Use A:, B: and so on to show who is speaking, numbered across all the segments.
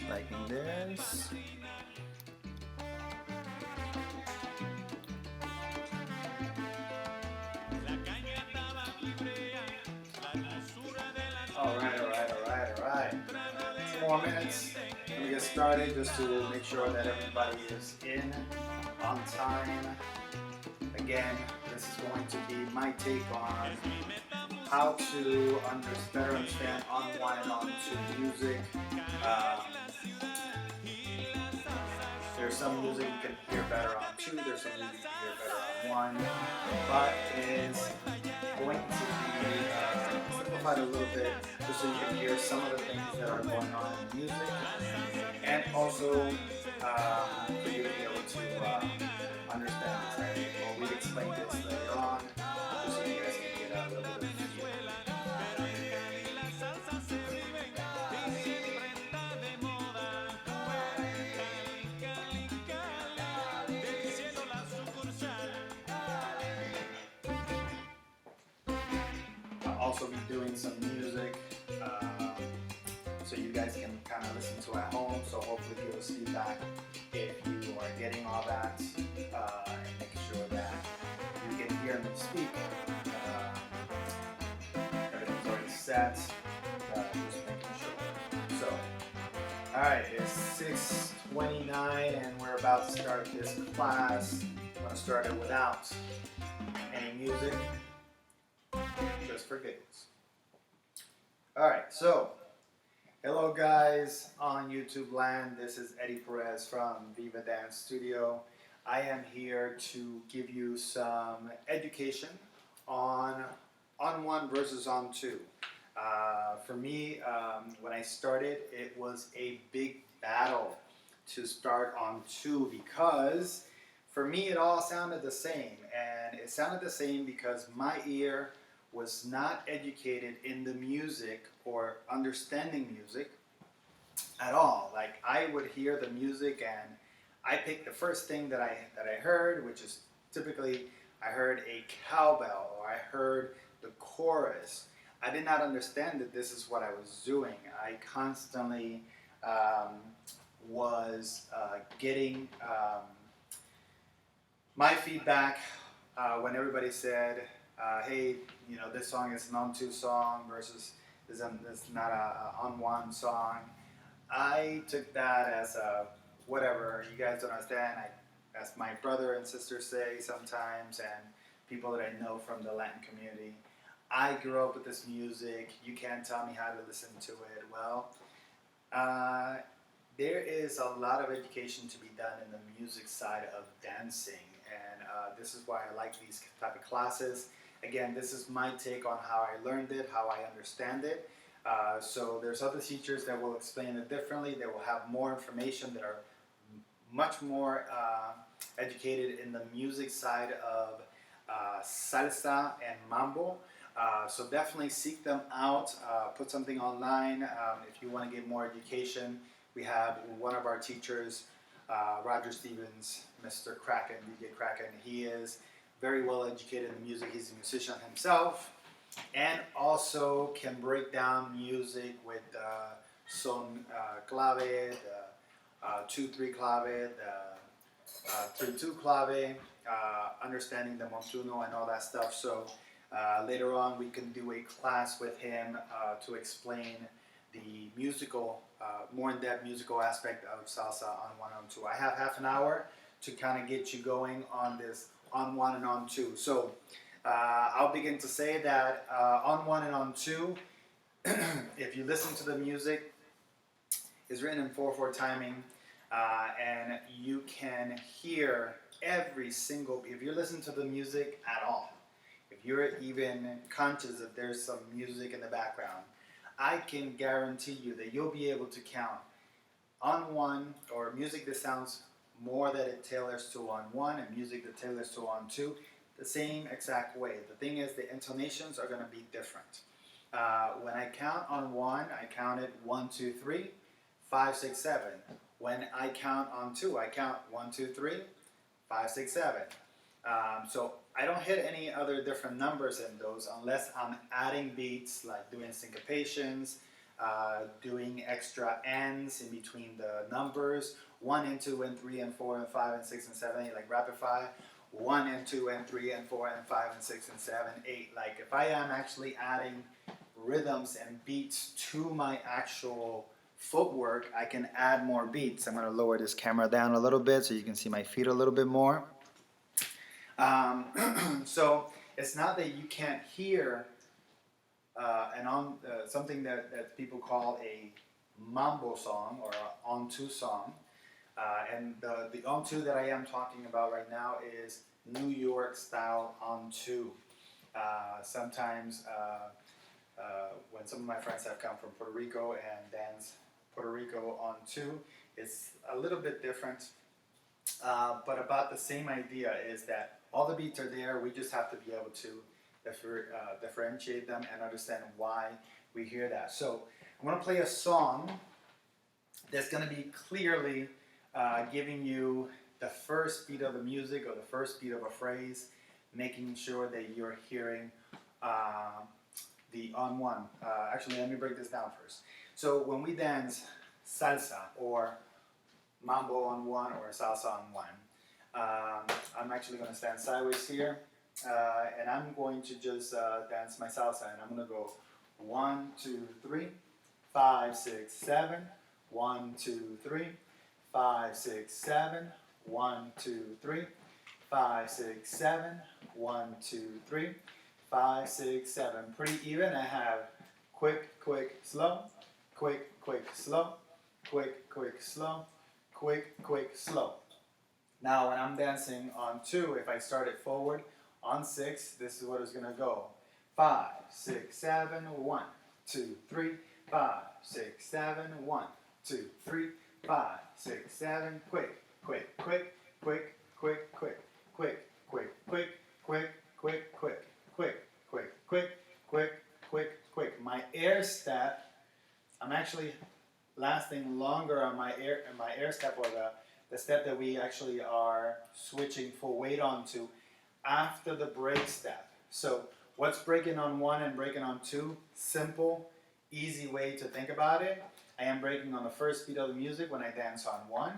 A: liking this. Alright. 2 more minutes. Let me get started just to make sure that everybody is in on time. Again, this is going to be my take on how to better understand On1 and On2 music. There's some music you can hear better on 2, there's some music you can hear better on 1, but it is going to be simplified a little bit just so you can hear some of the things that are going on in music, and also for you to be able to understand this. We'll explain this later on just so you guys can get a little bit of feel. I'll also be doing some music so you guys can kind of listen to at home, so hopefully give us feedback if you are getting all that and making sure that you can hear me speak. Everything's already set, just making sure. So, alright, it's 6:29 and we're about to start this class. I'm going to start it without any music, just for giggles. Alright, so hello guys on YouTube land. This is Eddie Perez from Viva Dance Studio. I am here to give you some education on On1 versus On2. For me, when I started, it was a big battle to start On2 because for me it all sounded the same, and it sounded the same because my ear was not educated in the music or understanding music at all. Like, I would hear the music and I picked the first thing that I heard, which is typically I heard a cowbell or I heard the chorus. I did not understand that this is what I was doing. I constantly was getting my feedback when everybody said, hey, you know, this song is an On2 song versus this is not a On1 song. I took that as a whatever, you guys don't understand. As my brother and sister say sometimes, and people that I know from the Latin community, I grew up with this music, you can't tell me how to listen to it. Well, there is a lot of education to be done in the music side of dancing, and this is why I like these type of classes. Again, this is my take on how I learned it, how I understand it. So there's other teachers that will explain it differently. They will have more information, that are much more educated in the music side of salsa and mambo. So definitely seek them out. Put something online if you want to get more education. We have one of our teachers, Roger Stevens, Mr. Kraken, DJ Kraken. He is very well educated in music. He's a musician himself, and also can break down music with son clave, the 2-3 clave, the 3-2 clave, understanding the montuno and all that stuff. So later on we can do a class with him to explain the musical, more in-depth musical aspect of salsa on 1 on 2. I have half an hour to kind of get you going on this on 1 and on 2. So I'll begin to say that on 1 and on 2, if you listen to the music, is written in 4/4 timing, and you can hear every single, if you're listening to the music at all, if you're even conscious that there's some music in the background, I can guarantee you that you'll be able to count on 1, or music that sounds more that it tailors to on 1 and music that tailors to on 2, the same exact way. The thing is, the intonations are going to be different. When I count on 1, I count it 1, 2, 3, 5, 6, 7. When I count on 2, I count 1, 2, 3, 5, 6, 7. So I don't hit any other different numbers in those unless I'm adding beats, like doing syncopations, doing extra ends in between the numbers, 1 and 2 and 3 and 4 and 5 and 6 and 7, 8, like rapid fire, 1 and 2 and 3 and 4 and 5 and 6 and 7, 8. Like if I am actually adding rhythms and beats to my actual footwork, I can add more beats. I'm going to lower this camera down a little bit so you can see my feet a little bit more. So it's not that you can't hear something that people call a mambo song or an On2 song. And the On2 that I am talking about right now is New York style On2. Sometimes when some of my friends have come from Puerto Rico and dance Puerto Rico On2, it's a little bit different. But about the same idea is that all the beats are there, we just have to be able to differentiate them and understand why we hear that. So I'm going to play a song that's going to be clearly giving you the first beat of the music or the first beat of a phrase, making sure that you're hearing the On1. Actually, let me break this down first. So when we dance salsa or mambo On1 or salsa On1, I'm actually going to stand sideways here, and I'm going to just dance my salsa, and I'm going to go 1, 2, 3, 5, 6, 7, 1, 2, 3, 5, 6, 7, 1, 2, 3, 5, 6, 7, 1, 2, 3, 5, 6, 7. Pretty even. I have quick, quick, slow, quick, quick, slow, quick, quick, slow, quick, quick, slow. Now when I'm dancing on 2, if I start it forward, on 6, this is what it's going to go. 5, 6, 7, 1, 2, 3, 5, 6, 7, 1, 2, 3, 5, 6, 7, quick, quick, quick, quick, quick, quick, quick, quick, quick, quick, quick, quick, quick, quick, quick, quick, quick, quick. My air step, I'm actually lasting longer on my air step, or the step that we actually are switching full weight onto after the break step. So what's breaking on 1 and breaking on 2? Simple, easy way to think about it. I am breaking on the first beat of the music when I dance on 1,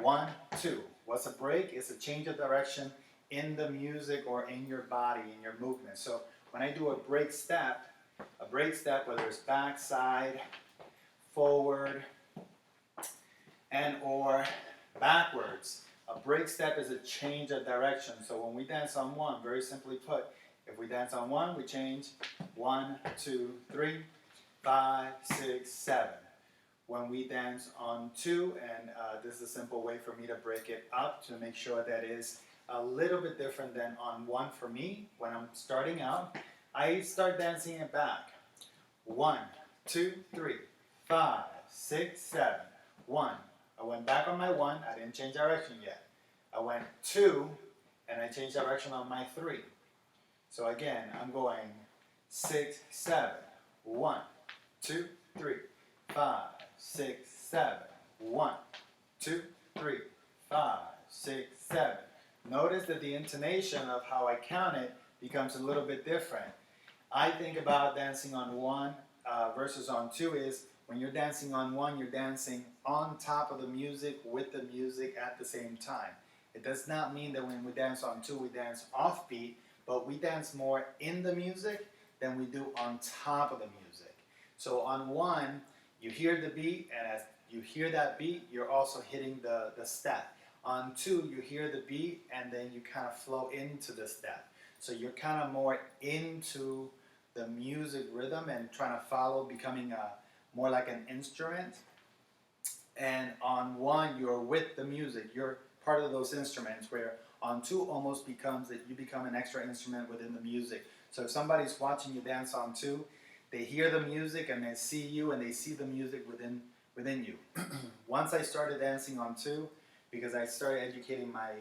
A: 1, 2. What's a break? It's a change of direction in the music or in your body, in your movement. So when I do a break step, whether it's back, side, forward, and or backwards, a break step is a change of direction. So when we dance on 1, very simply put, if we dance on 1, we change 1, 2, 3, 5, 6, 7. When we dance on 2, and this is a simple way for me to break it up to make sure that is a little bit different than on 1 for me. When I'm starting out, I start dancing it back. 1, 2, 3, 5, 6, 7, 1. I went back on my 1, I didn't change direction yet. I went 2, and I changed direction on my 3. So again, I'm going 6, 7, 1, 2, 3, 5, 6, 7, 1, 2, 3, 5, 6, 7. Notice that the intonation of how I count it becomes a little bit different. I think about dancing on 1 versus on 2 is when you're dancing on 1, you're dancing on top of the music with the music at the same time. It does not mean that when we dance on 2, we dance off beat, but we dance more in the music than we do on top of the music. So on 1, you hear the beat, and as you hear that beat, you're also hitting the step. On 2, you hear the beat, and then you kind of flow into the step. So you're kind of more into the music rhythm and trying to follow, becoming more like an instrument. And on 1, you're with the music. You're part of those instruments, where on 2 almost becomes that you become an extra instrument within the music. So if somebody's watching you dance on 2, they hear the music and they see you and they see the music within you. Once I started dancing on 2, because I started educating my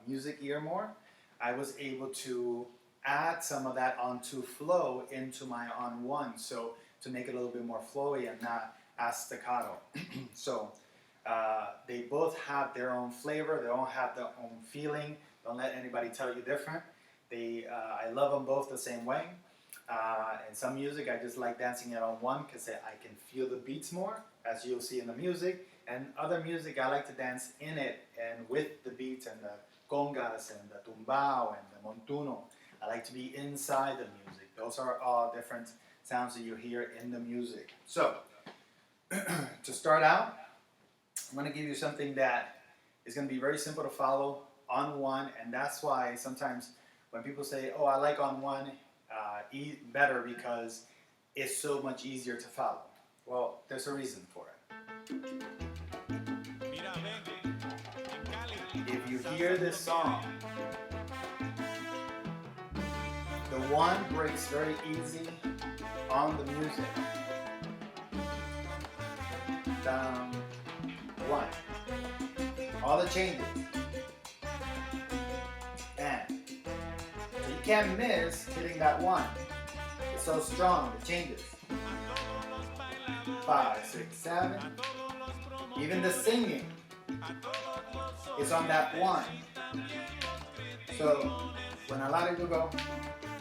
A: music ear more, I was able to add some of that on 2 flow into my on 1, so to make it a little bit more flowy and not as staccato. So they both have their own flavor, they all have their own feeling. Don't let anybody tell you different. I love them both the same way. And some music, I just like dancing it on one because I can feel the beats more, as you'll see in the music. And other music, I like to dance in it and with the beats and the congas and the tumbao and the montuno. I like to be inside the music. Those are all different sounds that you hear in the music. So, to start out, I'm going to give you something that is going to be very simple to follow on one, and that's why sometimes when people say, oh, I like on one better because it's so much easier to follow. Well, there's a reason for it. If you hear this song, the one breaks very easy on the music. Down, one. All the changes. And so you can't miss hitting that one. It's so strong, the changes. 5, 6, 7. Even the singing is on that one. So when a lot of people go,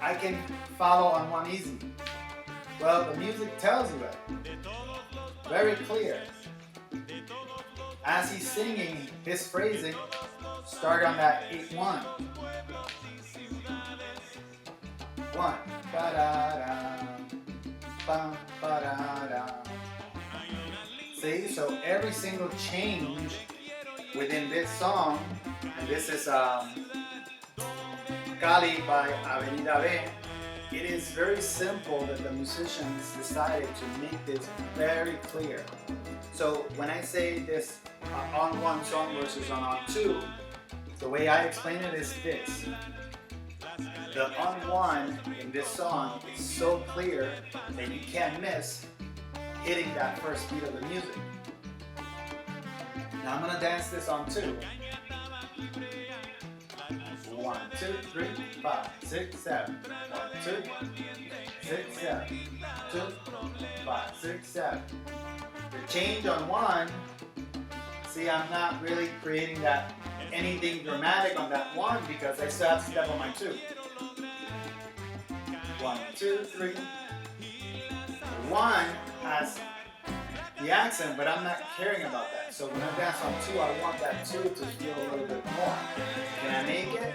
A: I can follow on one easy. Well, the music tells you it. Very clear. As he's singing his phrasing, start on that 8-1. 1, ba-da-da, bum, ba-da-da. See, so every single change within this song, and this is Cali by Avenida B, it is very simple that the musicians decided to make this very clear. So when I say this on one song versus on two, the way I explain it is this. The on one in this song is so clear that you can't miss hitting that first beat of the music. Now I'm gonna dance this on two. 1, 2, 3, 5, 6, 7. 1, 2, 6, 7. 2, 5, 6, 7. The change on one, see, I'm not really creating that anything dramatic on that one because I still have to step on my 2. 1, 2, 3. The one has the accent, but I'm not caring about that. So when I dance on 2, I want that 2 to feel a little bit more. Can I make it?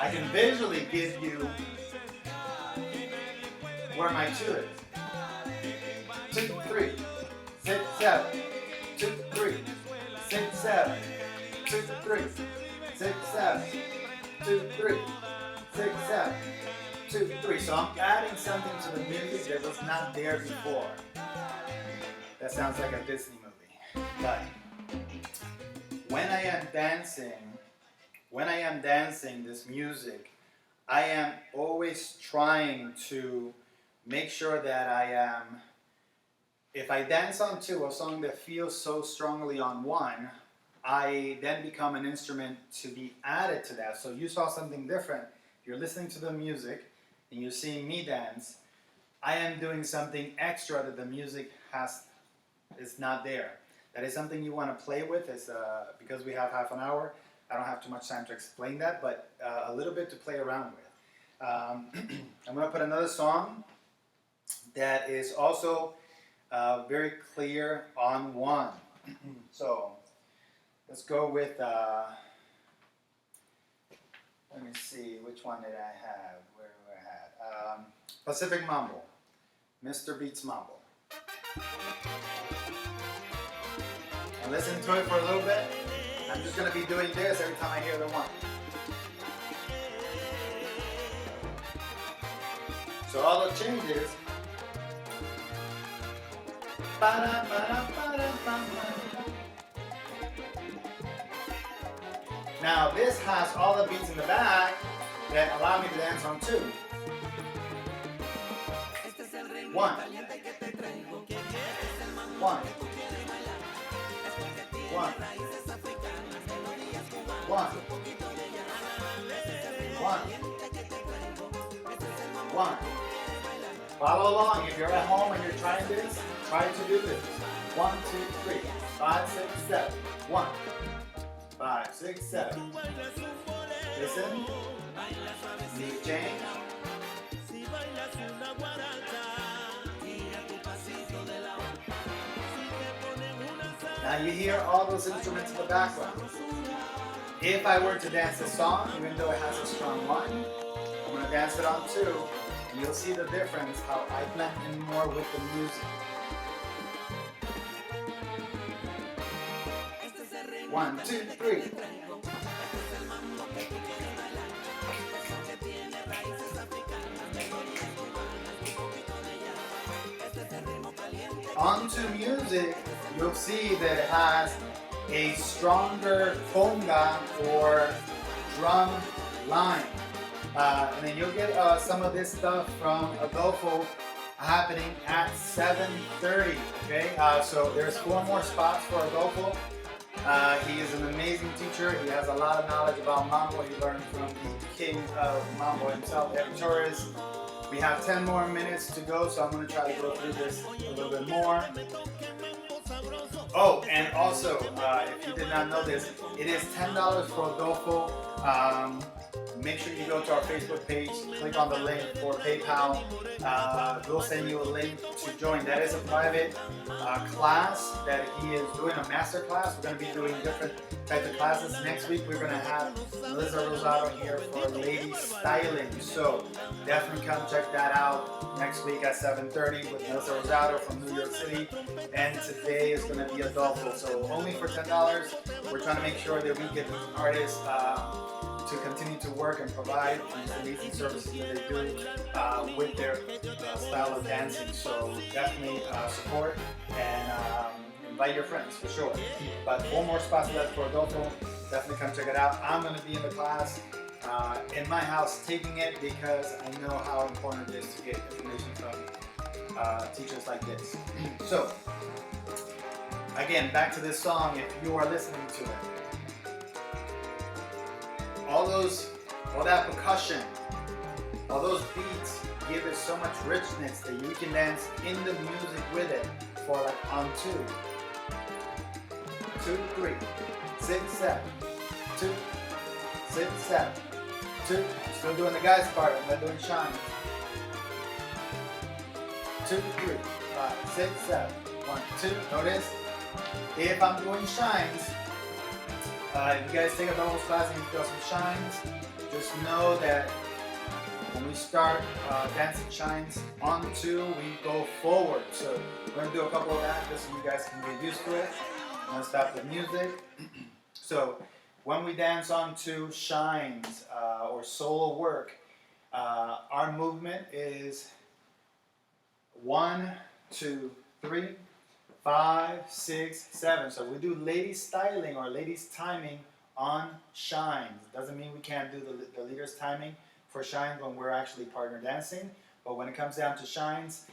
A: I can visually give you where my 2 is. 2, 3, 6, 7. 2, 3, 6, 7. 2, 3, 6, 7. 2, 3, 6, 7. 2, 3. So I'm adding something to the music that was not there before. That sounds like a Disney movie. But when I am dancing this music, I am always trying to make sure that I am, if I dance on 2, a song that feels so strongly on 1, I then become an instrument to be added to that. So you saw something different. You're listening to the music and you're seeing me dance. I am doing something extra that the music is not there. That is something you want to play with. Because we have half an hour, I don't have too much time to explain that, but a little bit to play around with. I'm going to put another song that is also very clear on 1. So let's go with, let me see, which one did I have? Where do I have? Pacific Mambo, Mr. Beats Mambo. And listen to it for a little bit. I'm just going to be doing this every time I hear the one. So all the changes. Now this has all the beats in the back that allow me to dance on 2. 1. 1. 1. 1. 1. 1. Follow along. If you're at home and you're trying this, try to do this. 1, 2, 3, 5, 6, 7. 1, 5, 6, 7. Listen. Now you hear all those instruments in the background. If I were to dance this song, even though it has a strong one, I'm going to dance it on two, and you'll see the difference how I blend in more with the music. 1, 2, 3. On2 music, you'll see that it has a stronger conga or drum line. And then you'll get some of this stuff from Adolfo happening at 7:30. Okay, so there's 4 more spots for Adolfo. He is an amazing teacher. He has a lot of knowledge about mambo. He learned from the king of mambo himself, Eddie Torres. We have 10 more minutes to go, so I'm going to try to go through this a little bit more. Oh, and also, if you did not know this, it is $10 for Adolfo. Make sure you go to our Facebook page, click on the link for PayPal. We'll send you a link to join. That is a private class that he is doing, a master class. We're going to be doing different types of classes. Next week we're going to have Melissa Rosado here for lady styling. So definitely come check that out next week at 7:30 with Melissa Rosado from New York City. And today is going to be Adolfo. So only for $10. We're trying to make sure that we get these artists to continue to work and provide these amazing services that they do with their style of dancing. So definitely support and invite your friends for sure. But 4 more spots left for Adolfo. Definitely come check it out. I'm going to be in the class in my house taking it because I know how important it is to get information from teachers like this. So again, back to this song. If you are listening to it, all that percussion, all those beats give it so much richness that you can dance in the music with it for like on 2, 2, 3, 6, 7, 2, 6, 7, 2. Still doing the guys part, I'm not doing shine. 2, 3, 5, 6, 7, 1, 2. Notice if I'm doing shines. If you guys take a double class and you feel some shines, just know that when we start dancing shines on 2, we go forward. So we're going to do a couple of that just so you guys can get used to it. I'm going to stop the music. So when we dance on 2 shines or solo work, our movement is 1, 2, 3. 5, 6, 7. So we do ladies styling or ladies timing on shines. Doesn't mean we can't do the leaders timing for shines when we're actually partner dancing. But when it comes down to shines,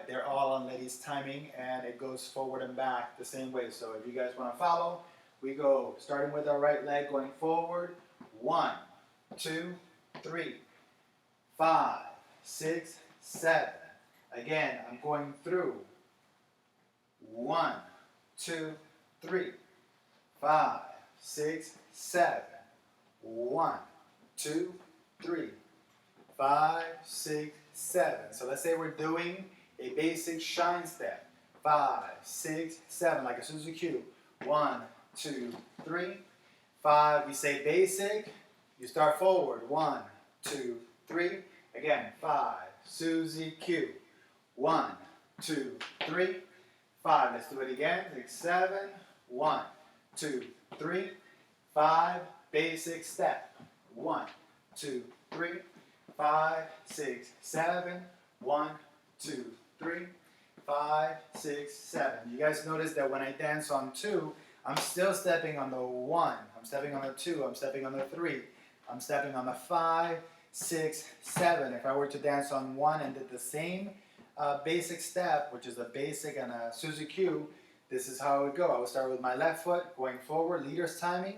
A: they're all on ladies timing and it goes forward and back the same way. So if you guys want to follow, we go starting with our right leg going forward. 1, 2, 3, 5, 6, 7. Again, I'm going through. 1, 2, 3, 5, 6, 7. 1, 2, 3, 5, 6, 7. So let's say we're doing a basic shine step. 5, 6, 7, like a Suzuki Q. 1, 2, 3, 5. We say basic. You start forward. 1, 2, 3. Again, 5, Suzuki Q. 1, 2, 3. 5. Let's do it again. 6, 7. 1, 2, 3, 5. Basic step. 1, 2, 3, 5, 6, 7. 1, 2, 3, 5, 6, 7. You guys notice that when I dance on 2, I'm still stepping on the 1. I'm stepping on the 2. I'm stepping on the 3. I'm stepping on the 5, 6, 7. If I were to dance on 1 and did the same basic step, which is a basic and a Suzuki Q, this is how it would go. I would start with my left foot going forward, leaders timing.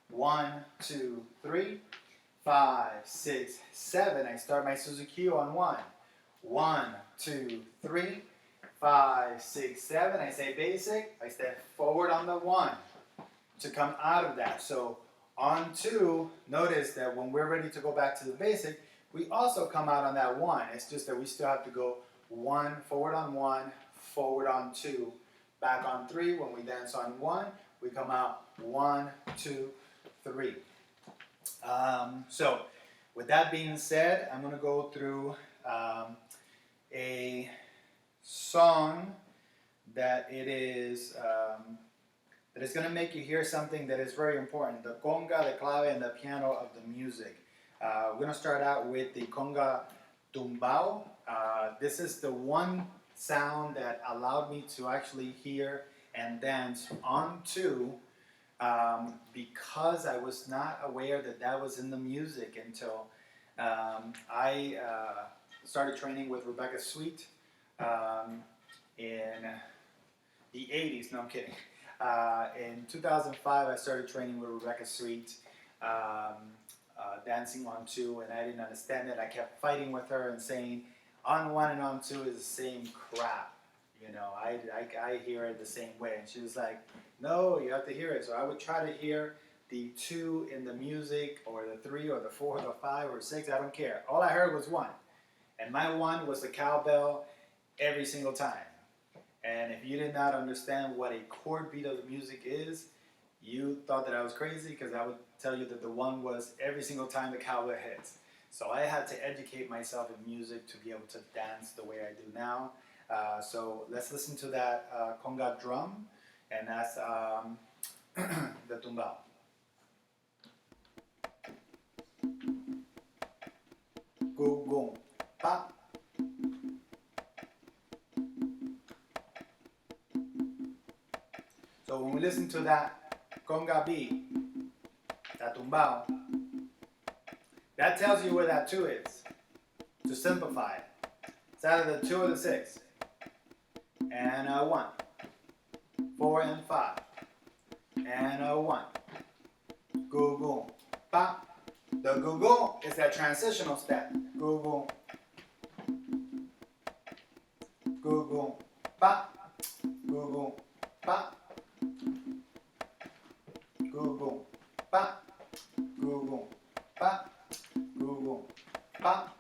A: 1, 2, 3, 5, 6, 7. I start my Suzuki Q on 1. 1, 2, 3, 5, 6, 7. I say basic. I step forward on the 1 to come out of that. So on 2, notice that when we're ready to go back to the basic, we also come out on that 1. It's just that we still have to go 1, forward on 1, forward on 2 back on 3. When we dance on 1, we come out 1, 2, 3. So with that being said, I'm going to go through a song that it is that is going to make you hear something that is very important, the conga, the clave, and the piano of the music. We're going to start out with the conga tumbao. This is the one sound that allowed me to actually hear and dance on2 because I was not aware that that was in the music until I started training with Rebecca Sweet in the 80s. No, I'm kidding. In 2005, I started training with Rebecca Sweet, dancing on2, and I didn't understand it. I kept fighting with her and saying, on1 and on2 is the same crap. You know, I hear it the same way. And she was like, no, you have to hear it. So I would try to hear the 2 in the music, or the 3, or the 4, or the 5, or 6, I don't care. All I heard was 1. And my 1 was the cowbell every single time. And if you did not understand what a chord beat of the music is, you thought that I was crazy, because I would tell you that the 1 was every single time the cowbell hits. So I had to educate myself in music to be able to dance the way I do now. So let's listen to that conga drum, and that's the tumbao. Go, go, pa. So when we listen to that conga beat, that tumbao, that tells you where that 2 is. To simplify it, it's either the 2 or the 6, and a 1, 4 and 5, and a 1. Go, go, pa. The go, go is that transitional step. Go, go. Go, go, pa. Go, go, pa. Go, go, pa. Go, go, pa. Go, go, pa.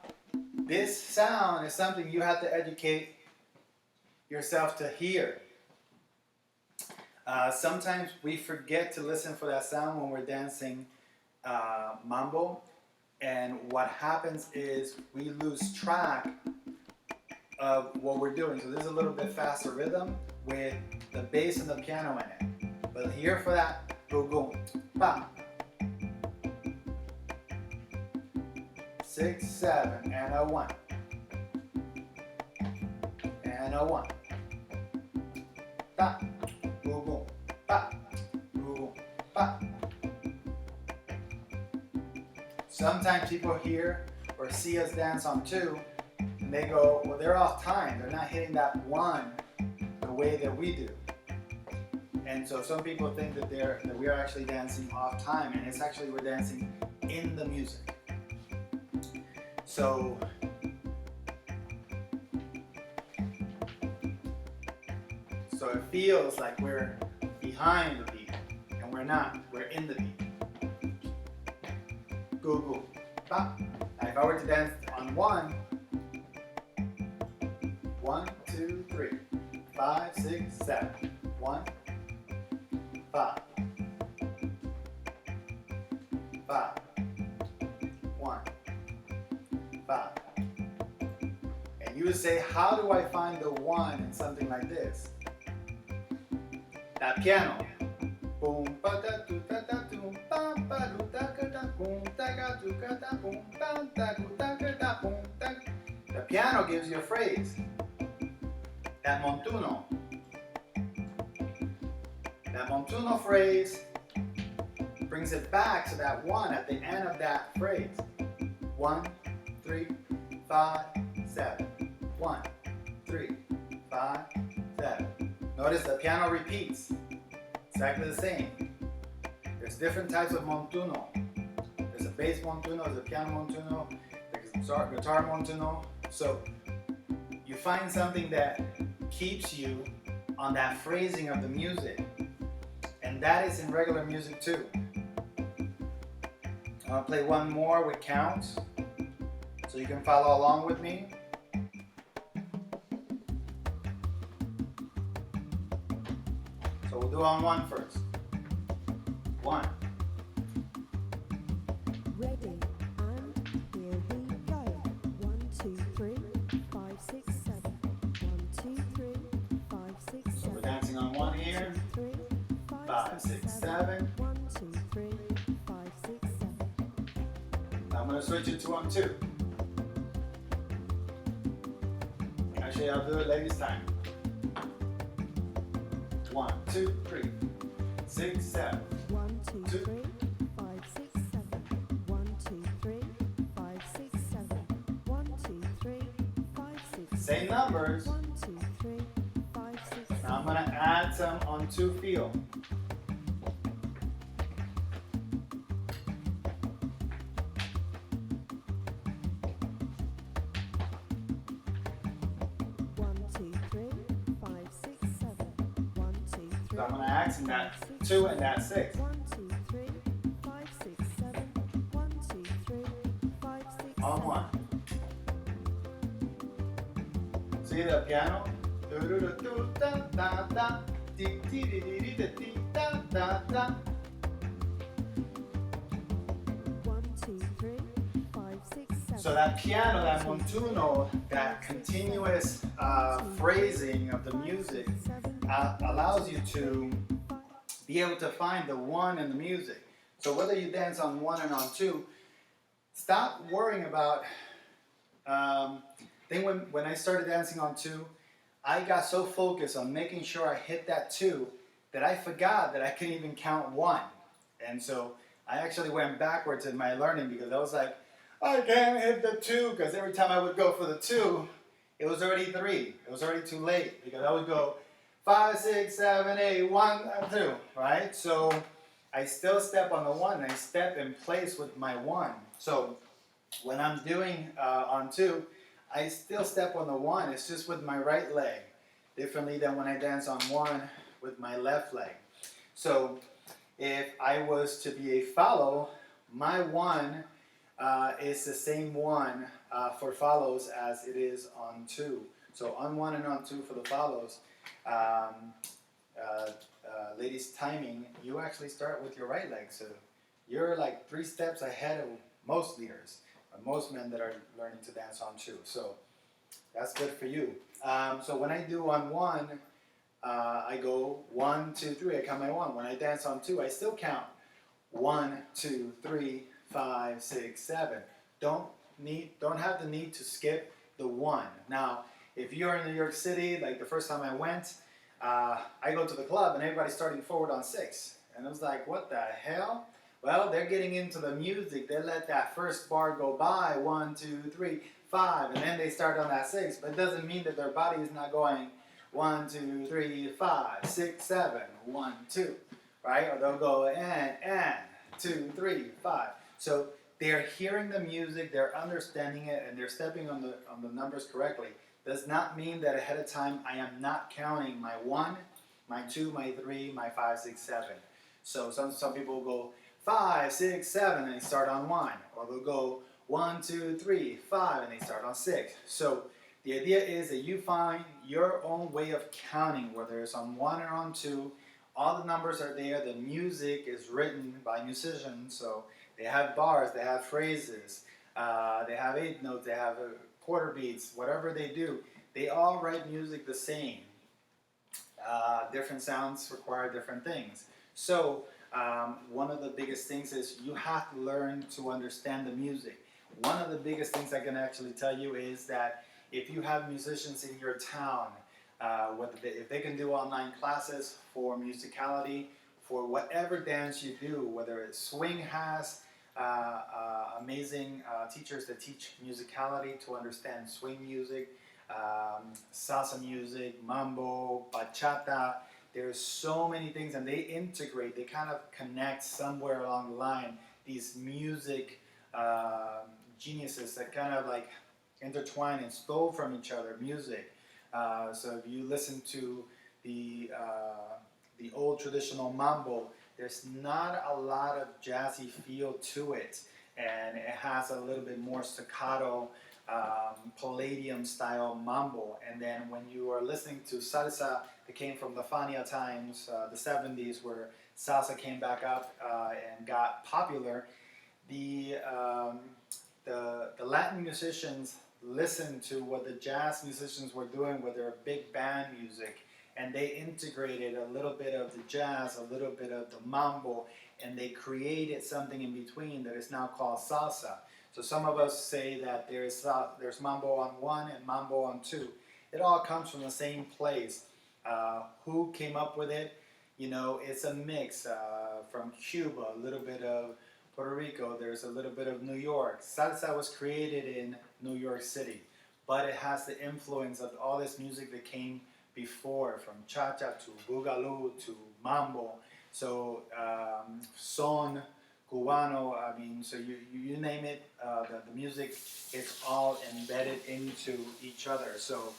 A: This sound is something you have to educate yourself to hear. Sometimes we forget to listen for that sound when we're dancing mambo, and what happens is we lose track of what we're doing. So there's a little bit faster rhythm with the bass and the piano in it. But here for that, go, go, pa. 6, 7, and a 1, and a 1, pa, go, go, pa, go, go, pa. Sometimes people hear or see us dance on 2, and they go, well, they're off time. They're not hitting that 1 the way that we do. And so some people think that we are actually dancing off time, and it's actually we're dancing in the music. So it feels like we're behind the beat, and we're not. We're in the beat. Go, go, pa. Now if I were to dance on 1, 1, 2, 3, 5, 6, 7, 1, 5, 5, 1, 5. And you would say, how do I find the 1 in something like this? That piano. Boom, ba da do da da boom, ba ba do da ga da boom, da ga do ga da boom, ba da do da ga da boom, da. The piano gives you a phrase. That montuno. That montuno phrase brings it back to that 1 at the end of that phrase. 1, 3, 5, 7. 1, 3, 5, 7. Notice the piano repeats. Exactly the same. There's different types of montuno. There's a bass montuno, there's a piano montuno, there's a guitar montuno. So you find something that keeps you on that phrasing of the music. And that is in regular music too. I'm going to play one more with counts so you can follow along with me. we'll do on one first. 1.
B: Ready, and here we go. 1, 2, 3, 5, 6, 7. 1, 2, 3, 5, 6, 7.
A: So we're dancing on 1 here.
B: 2, 3,
A: 5, 6, 7.
B: 1, 2, 3, 5, 6, 7.
A: I'm going to switch it to on 2. Actually, I'll do it ladies' time. 1, 2, 3, 6, 7.
B: 1, 2, 3, 5, 6, 7. 1, 2, 3, 5, 6, 7. 1, 2, 3, 5, 6.
A: Same numbers.
B: 1, 2, 3, 5, 6.
A: Now I'm going to add some on 2 feel.
B: 1, 2, 3, 5, 6, 7. 1, 2, 3.
A: So I'm going to accent that 2 and that 6.
B: 1, 2, 3, 5, 6, 7. 1, 2, 3, 5, 6,
A: On 1. See the piano?
B: 1, 2, 3, 5, 6, 7.
A: So that piano, that montuno, that continuous phrasing of the music allows you to be able to find the 1 in the music. So whether you dance on 1 and on 2, stop worrying about. Then when I started dancing on 2, I got so focused on making sure I hit that 2 that I forgot that I couldn't even count 1. And so I actually went backwards in my learning because I was like, I can't hit the 2, because every time I would go for the 2, it was already 3. It was already too late because I would go 5, 6, 7, 8, 1, 2, right? So I still step on the 1, and I step in place with my 1. So when I'm doing on 2, I still step on the 1. It's just with my right leg, differently than when I dance on 1 with my left leg. So if I was to be a follow, my 1 is the same 1 for follows as it is on 2. So on 1 and on 2 for the follows, ladies timing, you actually start with your right leg. So you're like 3 steps ahead of most leaders, or most men that are learning to dance on 2. So that's good for you. So when I do on 1, I go 1, 2, 3. I count my 1. When I dance on 2, I still count 1, 2, 3, 5, 6, 7. Don't have the need to skip the 1. Now, if you're in New York City, like the first time I went, I go to the club and everybody's starting forward on 6. And I was like, what the hell? Well, they're getting into the music. They let that first bar go by, 1, 2, 3, 5, and then they start on that 6. But it doesn't mean that their body is not going 1, 2, 3, 5, 6, 7, 1, 2, right? Or they'll go and 2, 3, 5. So they're hearing the music, they're understanding it, and they're stepping on the numbers correctly. Does not mean that ahead of time I am not counting my 1, my 2, my 3, my 5, 6, 7. So some people will go 5, 6, 7, and they start on 1. Or they'll go 1, 2, 3, 5, and they start on 6. So the idea is that you find your own way of counting, whether it's on 1 or on 2. All the numbers are there. The music is written by musicians, so they have bars, they have phrases, they have 8 notes, they have quarter beats, whatever they do. They all write music the same. Different sounds require different things. So one of the biggest things is you have to learn to understand the music. One of the biggest things I can actually tell you is that if you have musicians in your town, if they can do online classes for musicality, for whatever dance you do, whether it's swing has amazing teachers that teach musicality to understand swing music, salsa music, mambo, bachata. There's so many things, and they integrate, they kind of connect somewhere along the line, these music geniuses that kind of like intertwine and stole from each other music. So if you listen to the old traditional mambo, there's not a lot of jazzy feel to it. and it has a little bit more staccato, palladium style mambo. And then when you are listening to salsa that came from the Fania times, the 70s, where salsa came back up and got popular, the Latin musicians listened to what the jazz musicians were doing with their big band music, and they integrated a little bit of the jazz, a little bit of the mambo, and they created something in between that is now called salsa. So some of us say that there's mambo on 1 and mambo on 2. It all comes from the same place. Who came up with it? You know, it's a mix from Cuba, a little bit of Puerto Rico, there's a little bit of New York. Salsa was created in New York City, but it has the influence of all this music that came before, from cha-cha to boogaloo to mambo. So son, cubano, I mean, so you name it, the music is all embedded into each other. So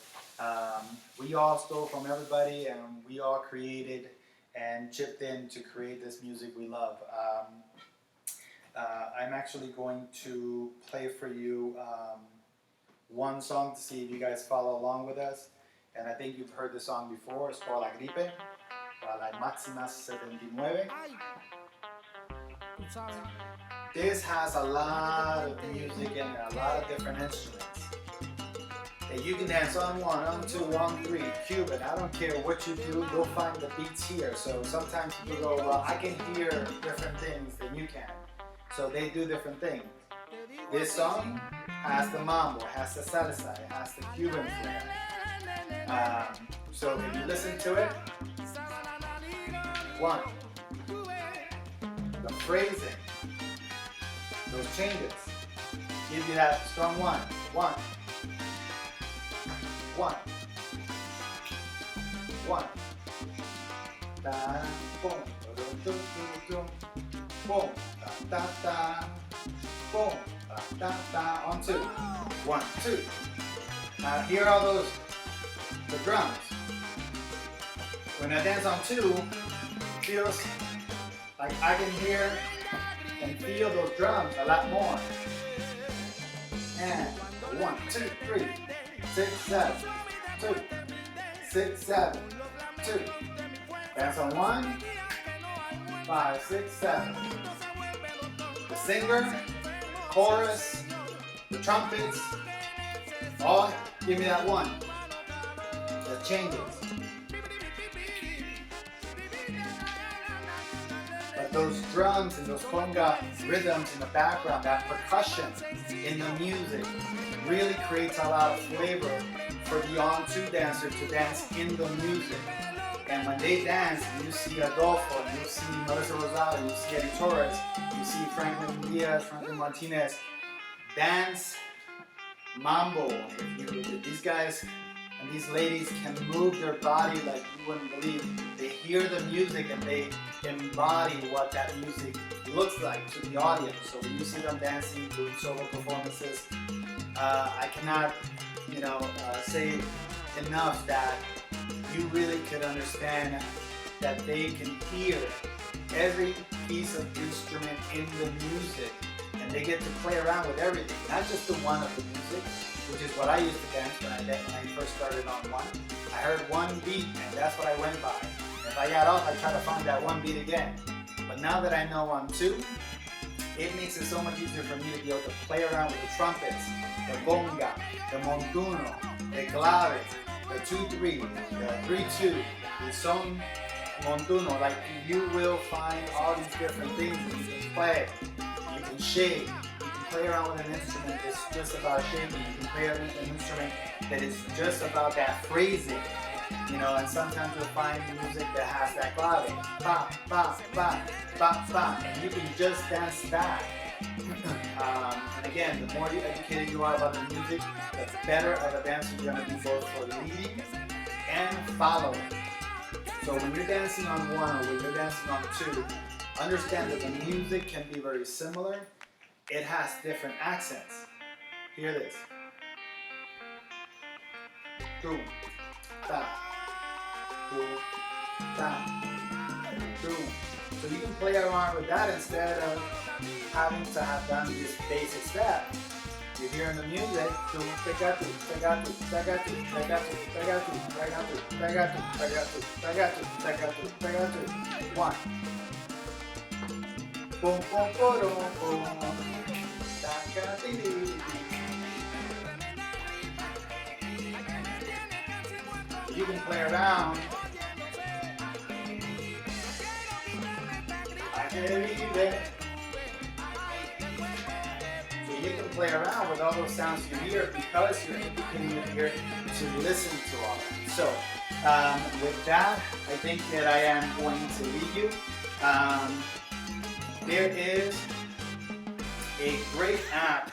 A: we all stole from everybody, and we all created and chipped in to create this music we love. I'm actually going to play for you one song to see if you guys follow along with us. And I think you've heard the song before. It's called La Gripe, para la máxima 79. This has a lot of music in it, a lot of different instruments. And you can dance on 1, on 2, on 3, Cuban. I don't care what you do, you'll find the beats here. So sometimes people go, well, I can hear different things than you can. So they do different things. This song has the mambo, has the salsa, it has the Cuban flair. So if you listen to it, 1, the phrasing, those changes, give you that strong 1, 1, 1, 1, da, boom, boom, boom, boom, da, da, da, boom, da, da, da, on 2, 1, 2. Now here are those, the drums. When I dance on 2, it feels like I can hear and feel those drums a lot more. And 1, 2, 3, 6, 7, 2, 6, 7, 2. Dance on 1, 5, 6, 7. The singer, chorus, the trumpets, all give me that 1. The changes. But those drums and those conga rhythms in the background, that percussion in the music, really creates a lot of flavor for the On2 dancer to dance in the music. And when they dance, you see Adolfo, you see Melissa Rosado, you see Eddie Torres, you see Franklin Diaz, Franklin Martinez dance mambo. If these guys and these ladies can move their body like you wouldn't believe, they hear the music and they embody what that music looks like to the audience. So when you see them dancing, doing solo performances, I cannot, say enough that you really could understand that they can hear every piece of instrument in the music, and they get to play around with everything, not just the one of the music, which is what I used to dance when I first started on 1. I heard 1 beat, and that's what I went by. If I got off, I try to find that 1 beat again. But now that I know on 2, it makes it so much easier for me to be able to play around with the trumpets, the conga, the montuno, the clave, the 2-3, the 3-2, the son montuno. Like, you will find all these different things that you can play. You can shake. You can play around with an instrument that's just about shaking. You can play around with an instrument that is just about that phrasing. And sometimes you'll find music that has that clave, ba, ba, ba, ba, ba, and you can just dance that. And again, the more educated you are about the music, the better of a dancer you're going to be, both for leading and following. So when you're dancing on 1 or when you're dancing on 2, understand that the music can be very similar. It has different accents. Hear this. Boom, ta, boom, ta, boom, So you can play around with that instead of having to have done this basic step. You're hearing the music, pegatu, pegatu, pegatu, pegatu, pegatu, pegatu, pegatu, pegatu, pegatu, pegatu, pegatu. One. Boom, boom, boom, boom. You can play around. I can believe it. So you can play around with all those sounds you hear because you're educating your ear to listen to all that. So with that, I think that I am going to leave you. There is a great app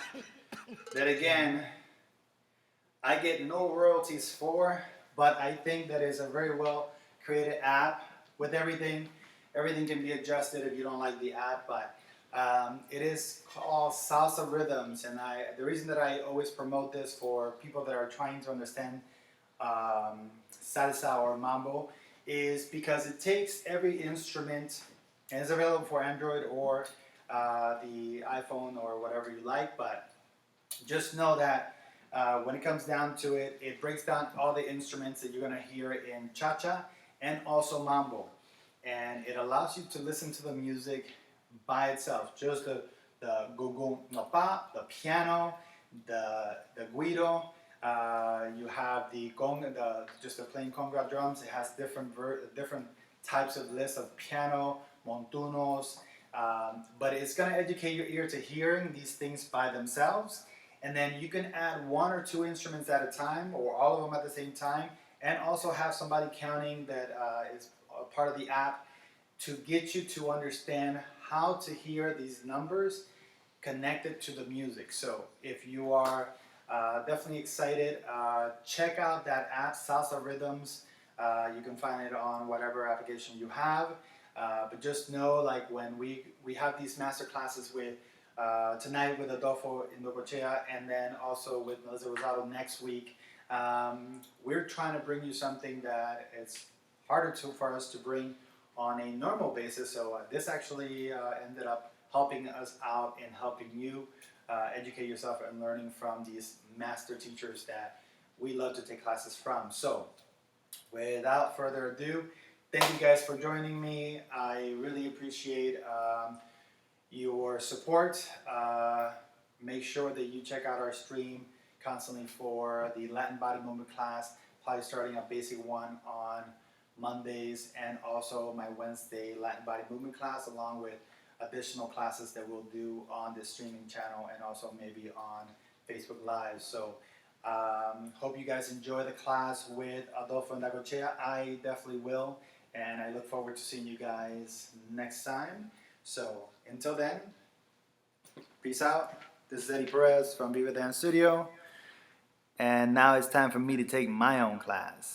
A: that, again, I get no royalties for, but I think that is a very well created app with everything. Everything can be adjusted if you don't like the app, but it is called Salsa Rhythms, and the reason that I always promote this for people that are trying to understand salsa or mambo is because it takes every instrument, and it's available for Android or the iPhone or whatever you like, but just know that when it comes down to it, it breaks down all the instruments that you're going to hear in cha-cha and also mambo. And it allows you to listen to the music by itself. Just the go-go no pa, the piano, the guido. You have the gong, just the plain conga drums. It has different types of lists of piano, montunos. But it's going to educate your ear to hearing these things by themselves. And then you can add one or two instruments at a time or all of them at the same time, and also have somebody counting that is a part of the app to get you to understand how to hear these numbers connected to the music. So if you are definitely excited, check out that app, Salsa Rhythms. You can find it on whatever application you have. But just know, like, when we have these master classes with tonight with Adolfo Indocochea, and then also with Melissa Rosado next week, we're trying to bring you something that it's harder for us to bring on a normal basis. So this actually ended up helping us out in helping you educate yourself and learning from these master teachers that we love to take classes from. So without further ado, thank you guys for joining me. I really appreciate your support. Make sure that you check out our stream constantly for the Latin Body Movement class, probably starting at Basic 1 on Mondays, and also my Wednesday Latin Body Movement class, along with additional classes that we'll do on this streaming channel and also maybe on Facebook Live. So hope you guys enjoy the class with Adolfo and Dagochea. I definitely will, and I look forward to seeing you guys next time. So until then, peace out. This is Eddie Perez from Viva Dance Studio, and now it's time for me to take my own class.